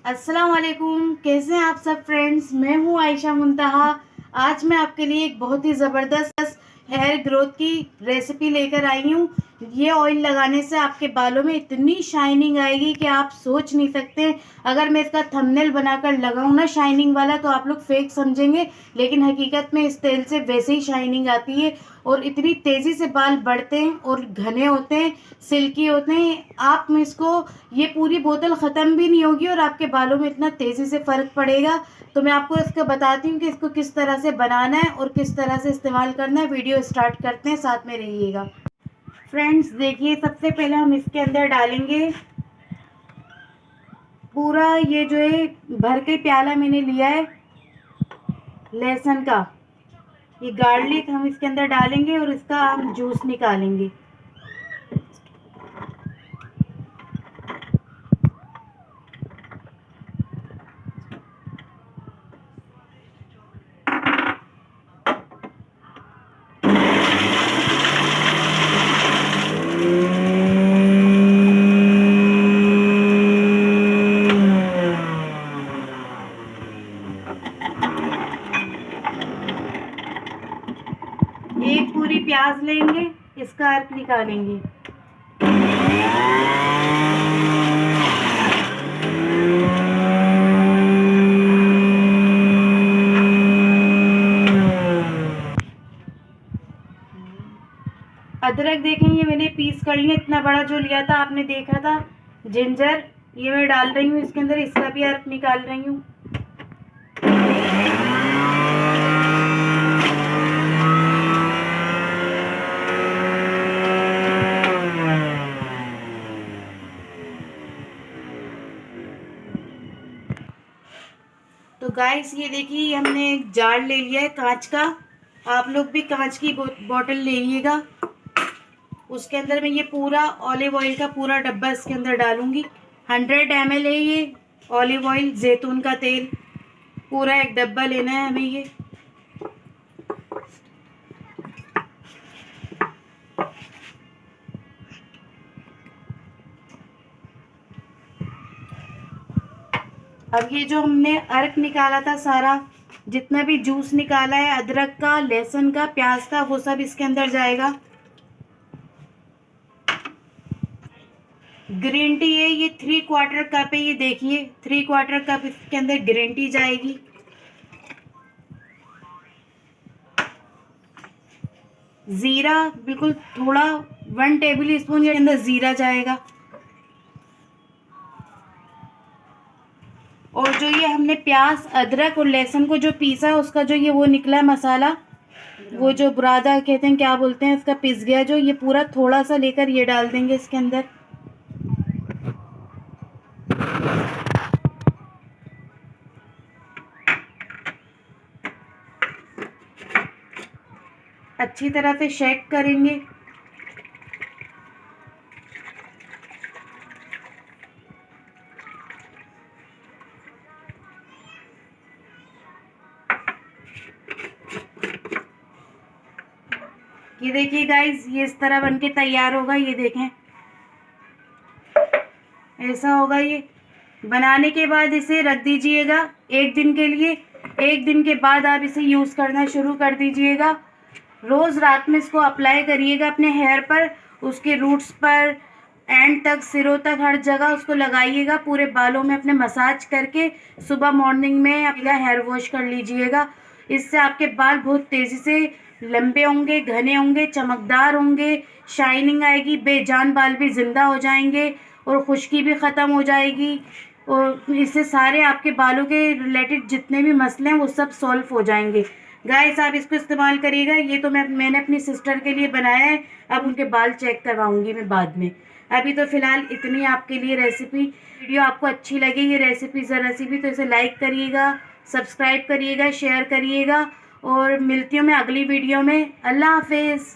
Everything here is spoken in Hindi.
अस्सलाम वालेकुम। कैसे हैं आप सब फ्रेंड्स। मैं हूं आयशा मुंतहा। आज मैं आपके लिए एक बहुत ही ज़बरदस्त हेयर ग्रोथ की रेसिपी लेकर आई हूं। ये ऑयल लगाने से आपके बालों में इतनी शाइनिंग आएगी कि आप सोच नहीं सकते। अगर मैं इसका थंबनेल बनाकर लगाऊं ना शाइनिंग वाला, तो आप लोग फेक समझेंगे, लेकिन हकीकत में इस तेल से वैसे ही शाइनिंग आती है और इतनी तेज़ी से बाल बढ़ते हैं और घने होते हैं, सिल्की होते हैं। आप में इसको ये पूरी बोतल ख़त्म भी नहीं होगी और आपके बालों में इतना तेज़ी से फ़र्क पड़ेगा। तो मैं आपको इसको बताती हूँ कि इसको किस तरह से बनाना है और किस तरह से इस्तेमाल करना है। वीडियो स्टार्ट करते हैं, साथ में रहिएगा। फ्रेंड्स देखिए, सबसे पहले हम इसके अंदर डालेंगे पूरा ये जो है भर के प्याला मैंने लिया है लहसुन का। ये गार्लिक हम इसके अंदर डालेंगे और इसका हम जूस निकालेंगे। एक पूरी प्याज लेंगे, इसका अर्क निकालेंगे। अदरक देखेंगे मैंने पीस कर लिया, इतना बड़ा जो लिया था आपने देखा था। जिंजर ये मैं डाल रही हूँ इसके अंदर, इसका भी अर्क निकाल रही हूँ। तो गाइस ये देखिए, हमने एक जार ले लिया है कांच का। आप लोग भी कांच की बोतल ले लीजिएगा। उसके अंदर मैं ये पूरा ऑलिव ऑयल का पूरा डब्बा इसके अंदर डालूंगी। 100 ml है ये ऑलिव ऑयल, जैतून का तेल। पूरा एक डब्बा लेना है हमें ये। अब ये जो हमने अर्क निकाला था सारा, जितना भी जूस निकाला है अदरक का, लहसुन का, प्याज का, वो सब इसके अंदर जाएगा। ग्रीन टी है ये 3/4 कप है। ये देखिए 3/4 कप इसके अंदर ग्रीन टी जाएगी। जीरा बिल्कुल थोड़ा 1 टेबल स्पून के अंदर जीरा जाएगा। और जो ये हमने प्याज अदरक और लहसुन को जो पीसा, उसका जो ये वो निकला मसाला, वो जो बुरादा कहते हैं, क्या बोलते हैं, इसका पिस गया जो, ये पूरा थोड़ा सा लेकर ये डाल देंगे इसके अंदर। अच्छी तरह से शेक करेंगे। ये देखिए गाइस, ये इस तरह बनके तैयार होगा। ये देखें ऐसा होगा। ये बनाने के बाद इसे रख दीजिएगा 1 दिन के लिए। 1 दिन के बाद आप इसे यूज़ करना शुरू कर दीजिएगा। रोज़ रात में इसको अप्लाई करिएगा अपने हेयर पर, उसके रूट्स पर, एंड तक, सिरों तक, हर जगह उसको लगाइएगा। पूरे बालों में अपने मसाज करके सुबह मॉर्निंग में अपना हेयर वॉश कर लीजिएगा। इससे आपके बाल बहुत तेज़ी से लंबे होंगे, घने होंगे, चमकदार होंगे, शाइनिंग आएगी, बेजान बाल भी ज़िंदा हो जाएंगे और खुश्की भी ख़त्म हो जाएगी। और इससे सारे आपके बालों के रिलेटेड जितने भी मसले हैं वो सब सॉल्व हो जाएंगे। गाइस आप इसको इस्तेमाल करिएगा। ये तो मैंने अपनी सिस्टर के लिए बनाया है। अब उनके बाल चेक करवाऊंगी मैं बाद में। अभी तो फ़िलहाल इतनी आपके लिए रेसिपी। वीडियो आपको अच्छी लगे ये रेसिपी ज़रा सी भी, तो इसे लाइक करिएगा, सब्सक्राइब करिएगा, शेयर करिएगा। और मिलती हूँ मैं अगली वीडियो में। अल्लाह हाफिज़।